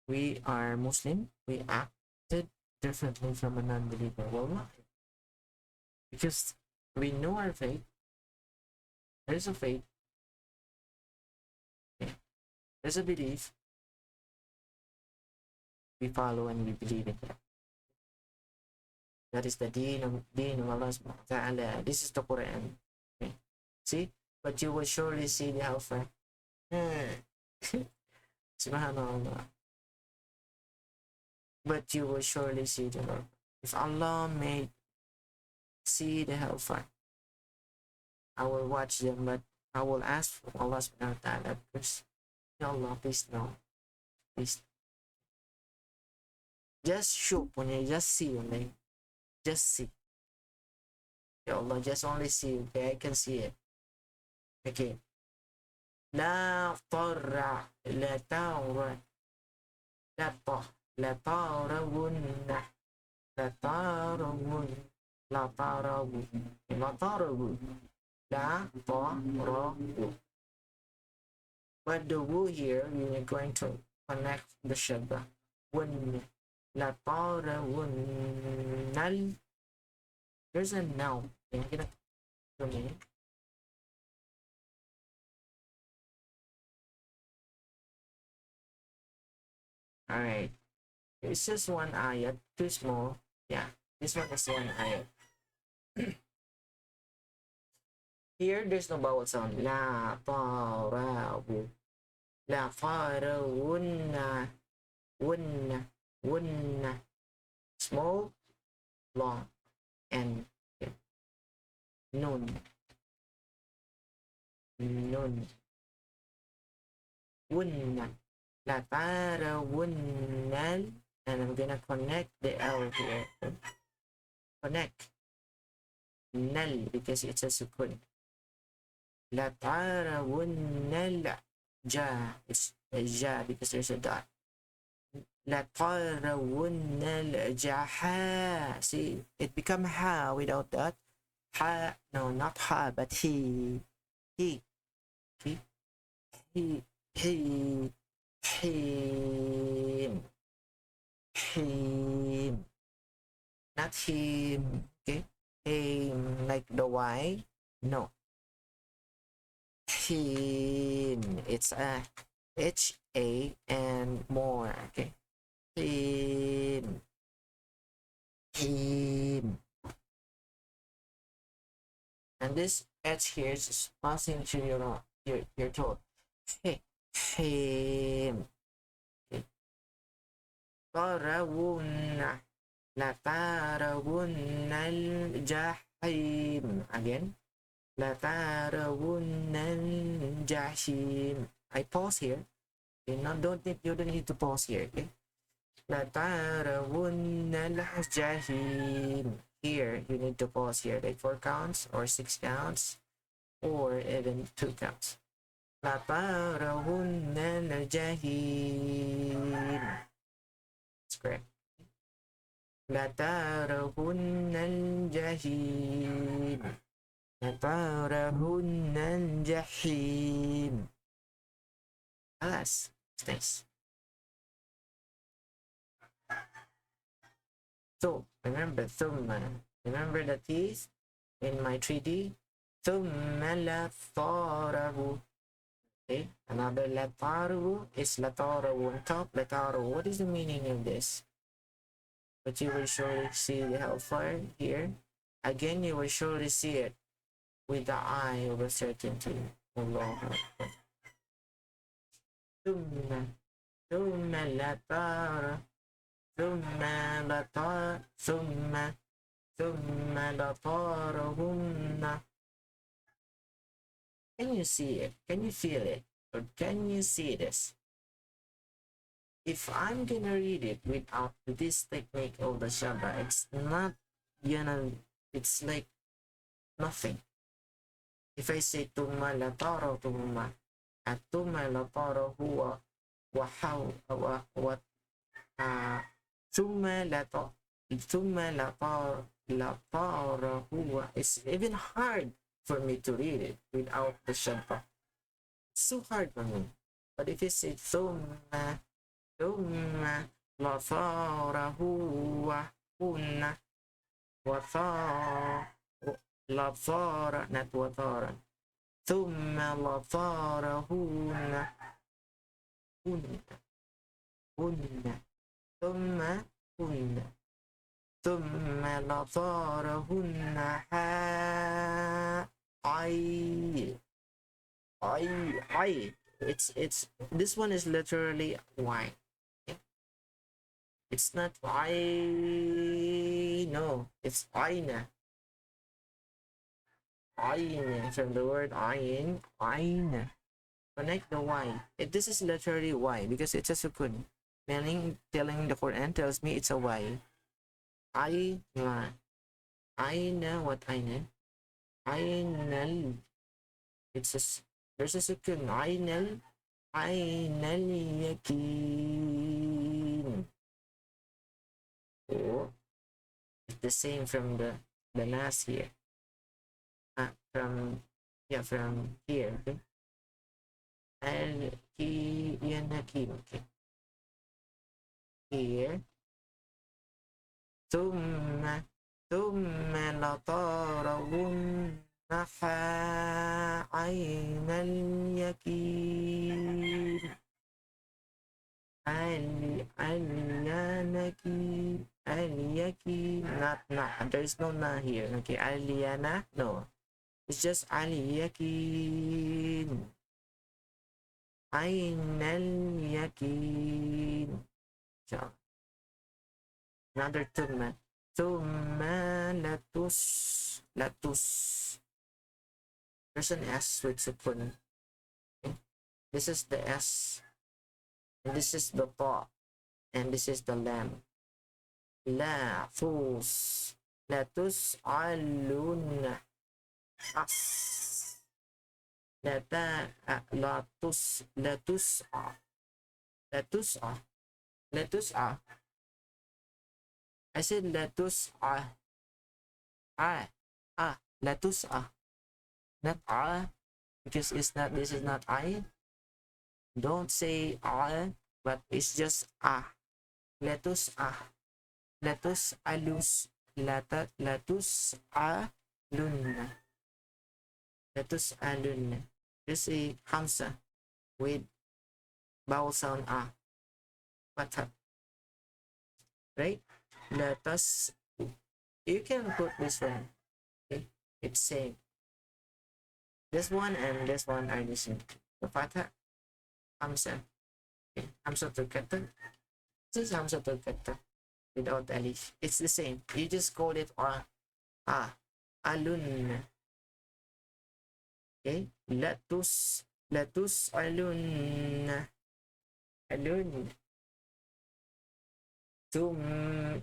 We are Muslim. We acted differently from a non-believer. Well, why? Because we know our fate. There's a faith. Okay. There's a belief. We follow and we believe in that. That is the deen of Allah subhanahu wa ta'ala. This is the Quran. Okay. See? But you will surely see the hellfire. Subhanallah. But you will surely see the Lord. If Allah made see the hellfire, I will watch them, but I will ask from Allah subhanahu wa ta'ala because, Ya Allah, please no. Please. Just show punya, just see only. Just see. Ya Allah, just only see. Okay, I can see it. Okay. لا طر لا تور لا طه لا تارون لا تارون لا تارون لا تارون لا تارون. But the wu here, we are going to connect the shadda. Wun la tarawun nal. There's a now. Can you get to me? Alright. It's just one ayat, too small. Yeah, this one is one ayat. Here, there's no vowel sound. La tarawu. La farawunna. Wunna. Wunna. Small, long, and nun. Nun. Wunna. La tarawunnal. And I'm gonna connect the L here. Connect. Nal, because it's a sukun. La tarawunnal ja. It's a ja because there's a dot. La tarawunnal jaha. See, it become ha without that. Ha, no, not ha, but he. He. Okay? He. Him. Him. Not him. Okay? Him, like the Y. No. Him. It's a HA and more. Okay? Him. Him. And this H here is passing to your throat. Hey. Him. Okay. Tarawunna. La tarawunna al-jahim. Again. La tarawunna al-jahim. I pause here. Okay, no, you don't need to pause here. Okay. La tarawunna al-jahim. Here, you need to pause here, like 4 counts or 6 counts or even 2 counts. La tarawunna al-jahim. That's correct. La tarawunna al-jahim. La tarawunna al-jahim. Alas, nice. So remember thumma. Remember the teeth in my 3D. Thumma latarahu. Okay, another lataru is lataru on top. Lataru. What is the meaning of this? But you will surely see the hellfire here. Again, you will surely see it with the eye of a certainty. Allah. Thumma, thumma latara, thumma latar, thumma latarahunna. Can you see it? Can you feel it? Or can you see this? If I'm gonna read it without this technique of the Shaba, it's not gonna, it's like nothing. If I say tumma latara tumma, at tumma latara huwa wa how wa tumma lata tumma latara huwa. It's even hard for me to read it without the Shaba. It's so hard for me. But if you say tumma latara huwa hunna وثار لثار not وثارا ثم لثارهن هن هن ثم هن ثم لثارهن I it's this one is literally why. It's not I, no, it's aina. Aina, from the word ain, aina. Connect the Y. This is literally Y because it's a sukun. Meaning, telling the Quran tells me it's a Y. Aina. Aina, what aina? Ainal. It's a, there's a sukun. Ainal. Ainal yakin. Oh, it's the same from the last here. From here. Okay. Al-Yakin. Okay. Here. ثم لترونها عين اليقين اليقين not there is no na here. Okay, aliyana, no, it's just اليقين عين اليقين. So another ثم latus. There's an S with sukun. Okay. This is the S, and this is the ta, and this is the lam. Latus alun as latus I said latus latus not because it's not, this is not I. Don't say but it's just latus latus alus latus alun latus alun. There's a hamza with vowel sound what, right? Latus, you can put this one. Okay, it's same. This one and this one are the same. The fatha, hamza. Okay, hamza takathur. This is hamza takathur without alif. It's the same. You just call it alun. Okay, latus alun alun. ثم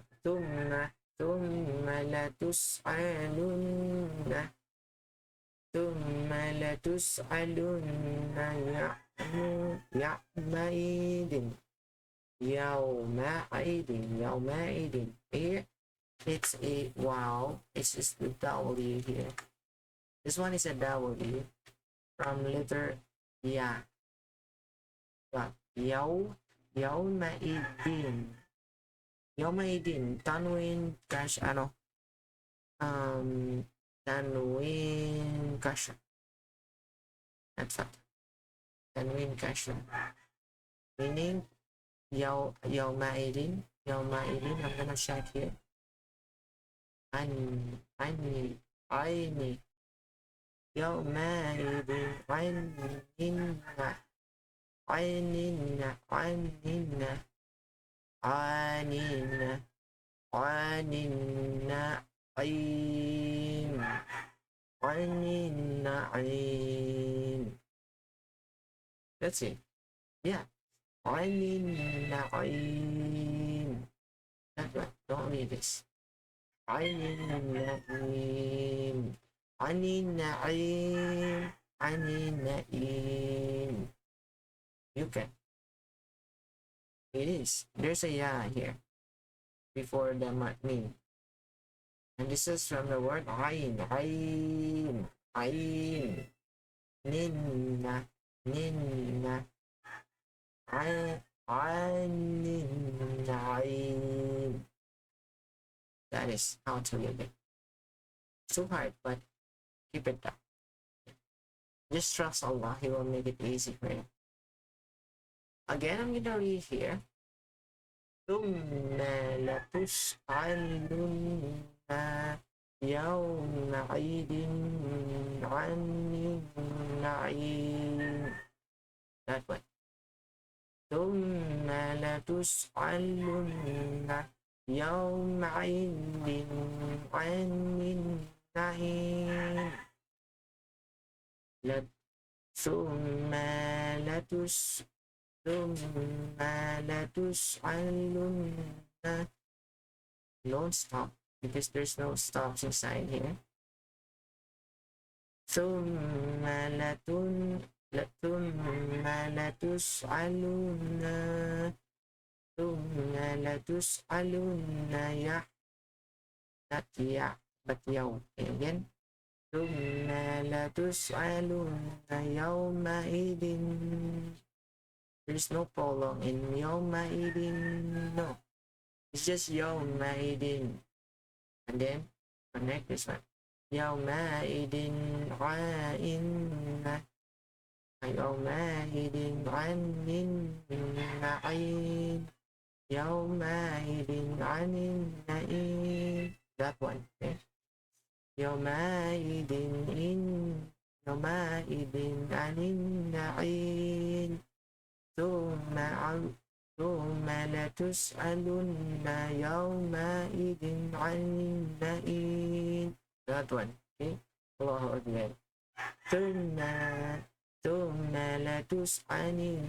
لتسألن يومئذ. Here it's a wow, it's just the W here. This one is a W from letter ya. Yawmaidin. Yawmaidin. Tanwin cash tanwin cash. That's it. Tanwin cash. Meaning yawmaidin. Yawmaidin. I'm gonna check here. Ani. Yawmaidin. Ainina. Ainina. Ainina. Anina. Anina. Ain. Anina. Ain. That's it. Yeah. Anina. Ain. That's right. Don't read this. Anina. Ain. Anina. Ain. Anina. Ain. You can. It is. There's a ya here before the mim. And this is from the word ain. Ain. Ain. Ninna. Ninna. Ain. Ain. That is how to read it. It's too hard, but keep it up. Just trust Allah. He will make it easy for you. Again, I'm gonna read here. ثم لتسألن يومئذ عن النعيم. That way. ثم لتسألن يومئذ عن النعيم. ثم لتسألن. Don't stop because there's no stops inside here. ثم لتسألن. ثم لتسألن not ya but yaw. Again. ثم لتسألن يومئذ. There's no prolong in yawmaidin. No. It's just yawmaidin. And then connect this one. Yawmaidin ra'inna. Yawmaidin anin na'in. Yawmaidin anin na'in. That one. Okay. Yawmaidin anin na'in. ثم لتسألن يومئذ عن النعيم. That one. Okay. Allahu Akbar. ثم لتسألن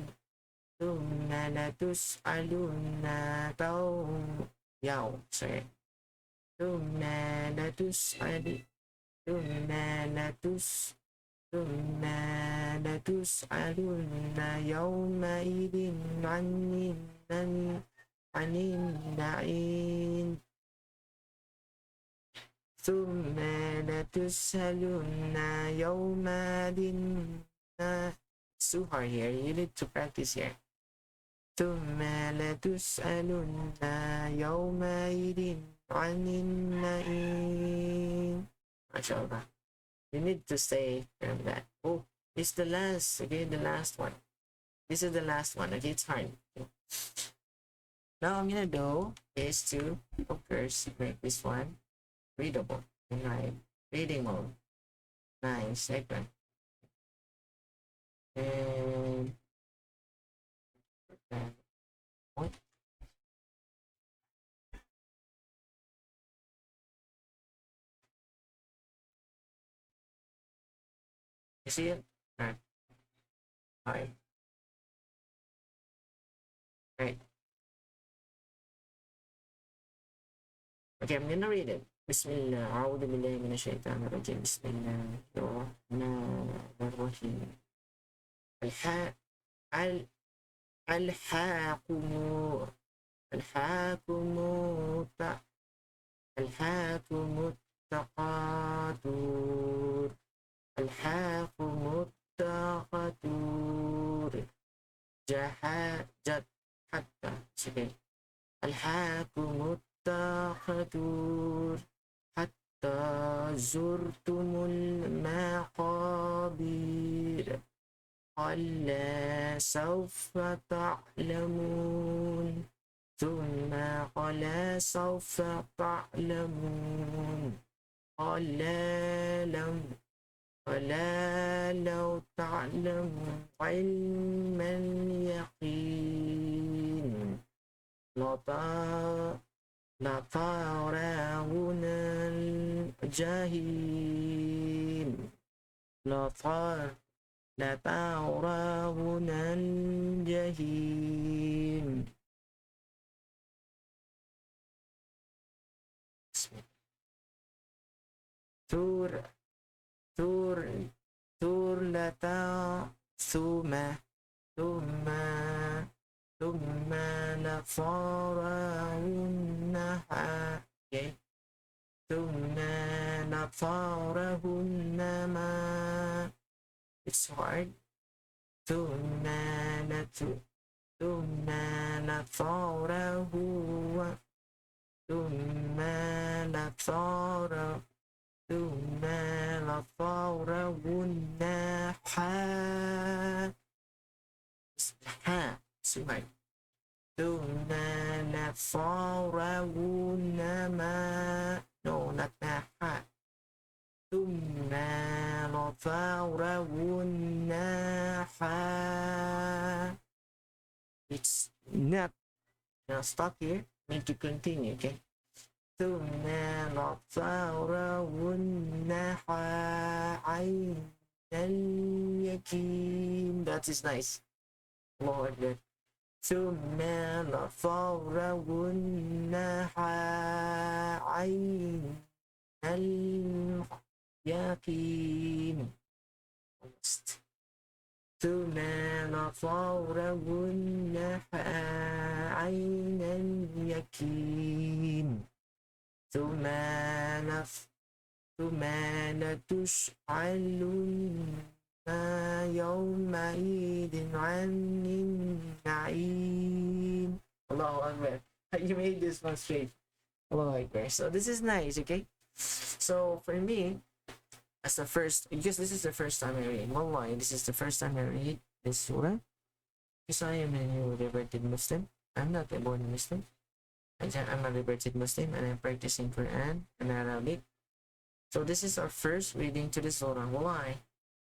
sorry. ثم لتسألن يومئذ عن النعيم. ثم لتسألن يومئذ. It's too hard here. You need to practice here. ثم لتسألن يومئذ عن النعيم. MashaAllah. You need to stay from that. Oh, it's the last. Okay, the last one. This is the last one. Okay, it's hard. Okay. Now I'm gonna do is to, of course, make this one readable in my reading mode. Nice, second. And what? You see it? Alright. Alright. Right. Okay, I'm gonna read it. Bismillah. A'udhu billahi minash-shaytanir rajim. Bismillahirrahmanirrahim. Alhaakumu takathur. Alhaakumu takathur. زرتم المقابر كلا سوف تعلمون ثم كلا سوف تعلمون كلا لو تعلمون علم اليقين لترون الجحيم لترون الجحيم. ثور ثور ثور ثم ثم ثم لترونها ثم لترونما. It's hard. ثم لتره ثم لترونها سمعت ثم لترون ما no not ما ثم لترونها. It's not stop here, need to continue. Okay, ثم لترونها عين اليقين. That is nice. Lord, ثم لترونها عين اليقين. ثم لترونها عين اليقين ثم لتسألن يومئذ عن النعيم. Allahu Akbar. You made this one straight. Allahu Akbar. So this is nice, okay? So for me, as the first, because this is the first time I read, wallahi, this is the first time I read this surah, because I am a new converted Muslim. I'm not a born Muslim. I'm a converted Muslim and I'm practicing Quran and Arabic. So this is our first reading to the surah. Wallahi,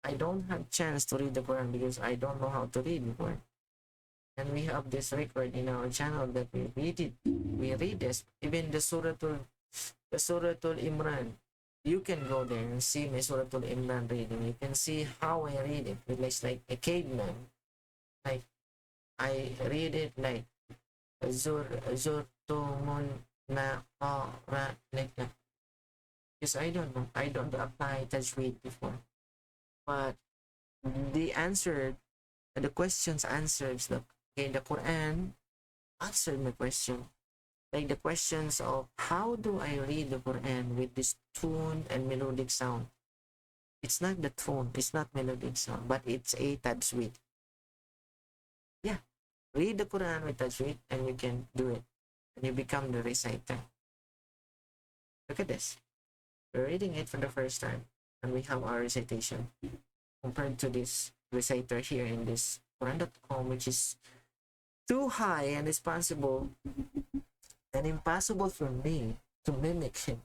I don't have chance to read the Quran because I don't know how to read the Quran. And we have this record in our channel that we read it. We read this. Even the Suratul Imran. You can go there and see my Suratul Imran reading. You can see how I read it. It's like a caveman. Like I read it like Zurtumul Maqara, like that. Because I don't know. I don't apply tajweed before. But the questions answers the Quran answered my question. Like the questions of how do I read the Quran with this tune and melodic sound. It's not the tone, it's not melodic sound, but it's a tajweed. Yeah, read the Quran with tajweed and you can do it. And you become the reciter. Look at this. We're reading it for the first time. And we have our recitation. Compared to this reciter here in this Quran.com, which is too high and responsible and impossible for me to mimic him.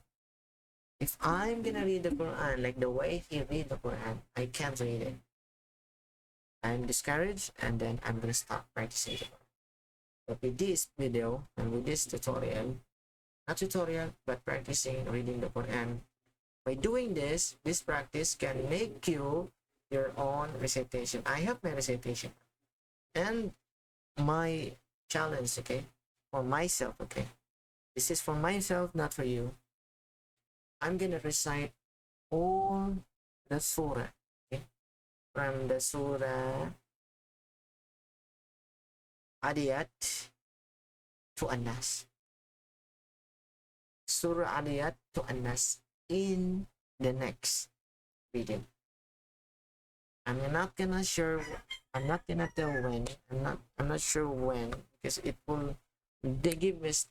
If I'm gonna read the Quran like the way he read the Quran, I can't read it. I'm discouraged and then I'm gonna stop practicing the Quran. But with this video and with this tutorial, not tutorial, but practicing reading the Quran, by doing this practice can make you your own recitation. I have my recitation and my challenge, okay, for myself, okay. This is for myself, not for you. I'm gonna recite all the surah, okay, from the surah Adiyat to An-Nas. Surah Adiyat to An-Nas in the next video. I'm not gonna tell when. I'm not sure when, because it will they need this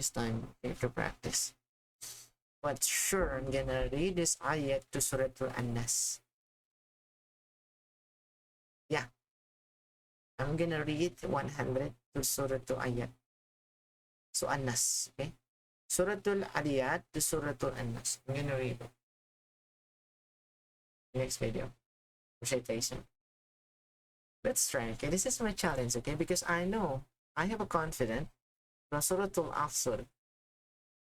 time, okay, to practice. But sure, I'm gonna read this ayat to Surah An-Nas. Yeah, I'm gonna read 100 to Surah ayat. So An-Nas, okay? Suratul Adiyat to Suratul An-Nas. I'm gonna read it. Next video. Recitation. Let's try, okay? This is my challenge, okay? Because I know, I have a confidence from Suratul Athur.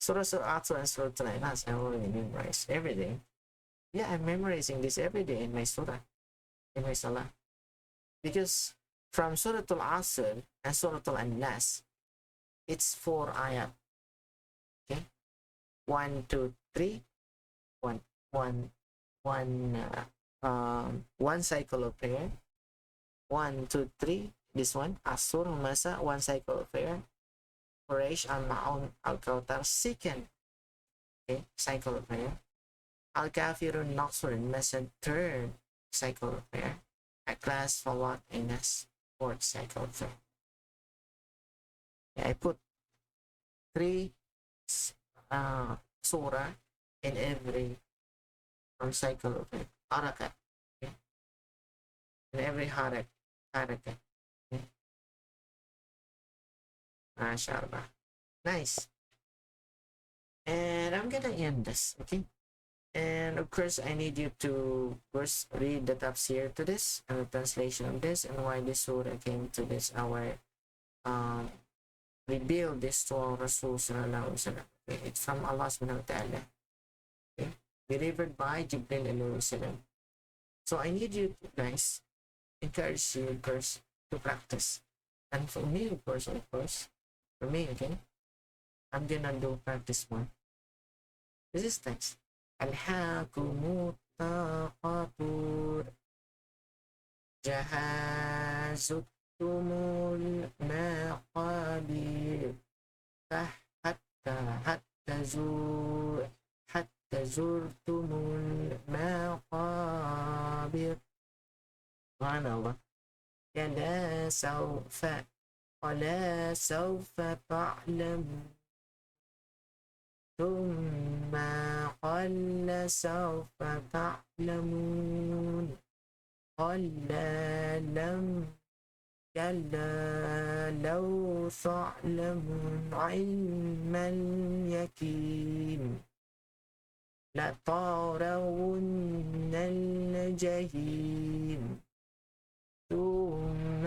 Suratul Athur and Suratul An-Nas, I already memorize every day. Yeah, I'm memorizing this every day in my surah, in my salah. Because from Suratul Asr and Suratul An-Nas, it's 4 ayat. Okay? 1, 2, 3, 1, 1, 1, one cycle of prayer. 1, 2, 3. This one, Asur, Masa, one cycle of prayer. Quraysh, Al-Ma'un, Al-Kautar, second, okay, cycle of prayer. Al-Kafirun, Naqsur, Masa, third cycle of prayer. At-Class, Falat, Inas, fourth cycle of prayer. Yeah, I put 3 surah in every cycle of prayer. Harakat, okay? In every harakat. Okay? MashaAllah. Nice. And I'm gonna end this, okay? And of course, I need you to first read the tafsir to this and the translation of this and why this surah came to this our reveal this to our Rasul Sallallahu Alaihi Wasallam. Okay? It's from Allah Subhanahu wa Ta'ala. Okay? Delivered by Jibril Alaihi Wasallam. So I need you to, guys, encourage you, of course, to practice. And for me, of course, for me, okay, I'm gonna do practice one. This is text. Alhaakumut taqathur jahazuttumul maqabir hatta zurtumul maqabir. Subhanallah. Kala sawfa ولا سوف تعلمون ثم قل سوف تعلمون قل لم كلا لو تعلمون علم اليقين لترون الجحيم ثم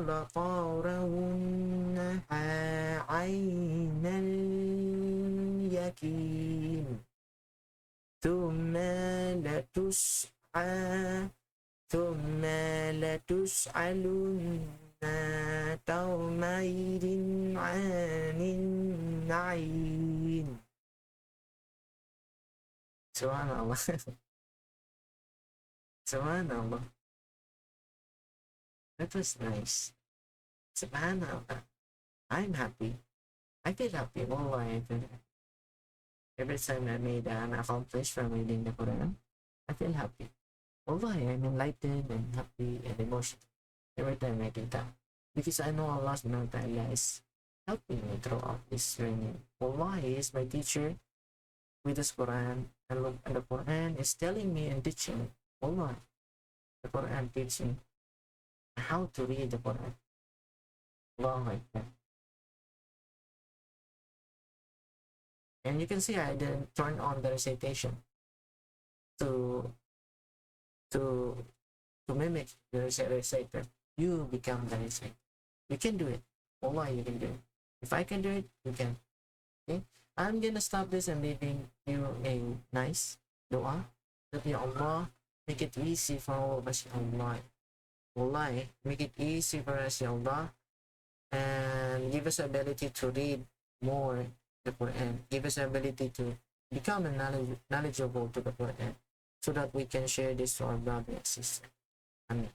لترونها عين اليقين ثم لتسألن يومئذ عن النعيم. Subhanallah. Subhanallah. That was nice. Subhanallah. I'm happy. I feel happy. Wallah, I feel happy. Every time I made an accomplishment from reading the Quran, I feel happy. Wallah, I'm enlightened and happy and emotional every time I do that. Because I know Allah subhanahu wa ta'ala is helping me throughout this journey. Wallah, He is my teacher with this Quran. And the Quran is telling me and teaching me. Wallah, the Quran teaching how to read the Quran. Allahu Akbar. And you can see I didn't turn on the recitation to mimic the reciter. You become the reciter. You can do it. Wallah, you can do it. If I can do it, you can. Okay? I'm gonna stop this and leaving you a nice dua. That Ya Allah, make it easy for all of us, Ya Allah. Wallah, make it easy for us, Ya Allah. And give us ability to read more the Quran. Give us ability to become knowledgeable to the Quran so that we can share this to our brother and sister. Amen.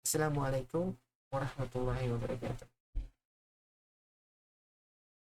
Assalamualaikum warahmatullahi wabarakatuh.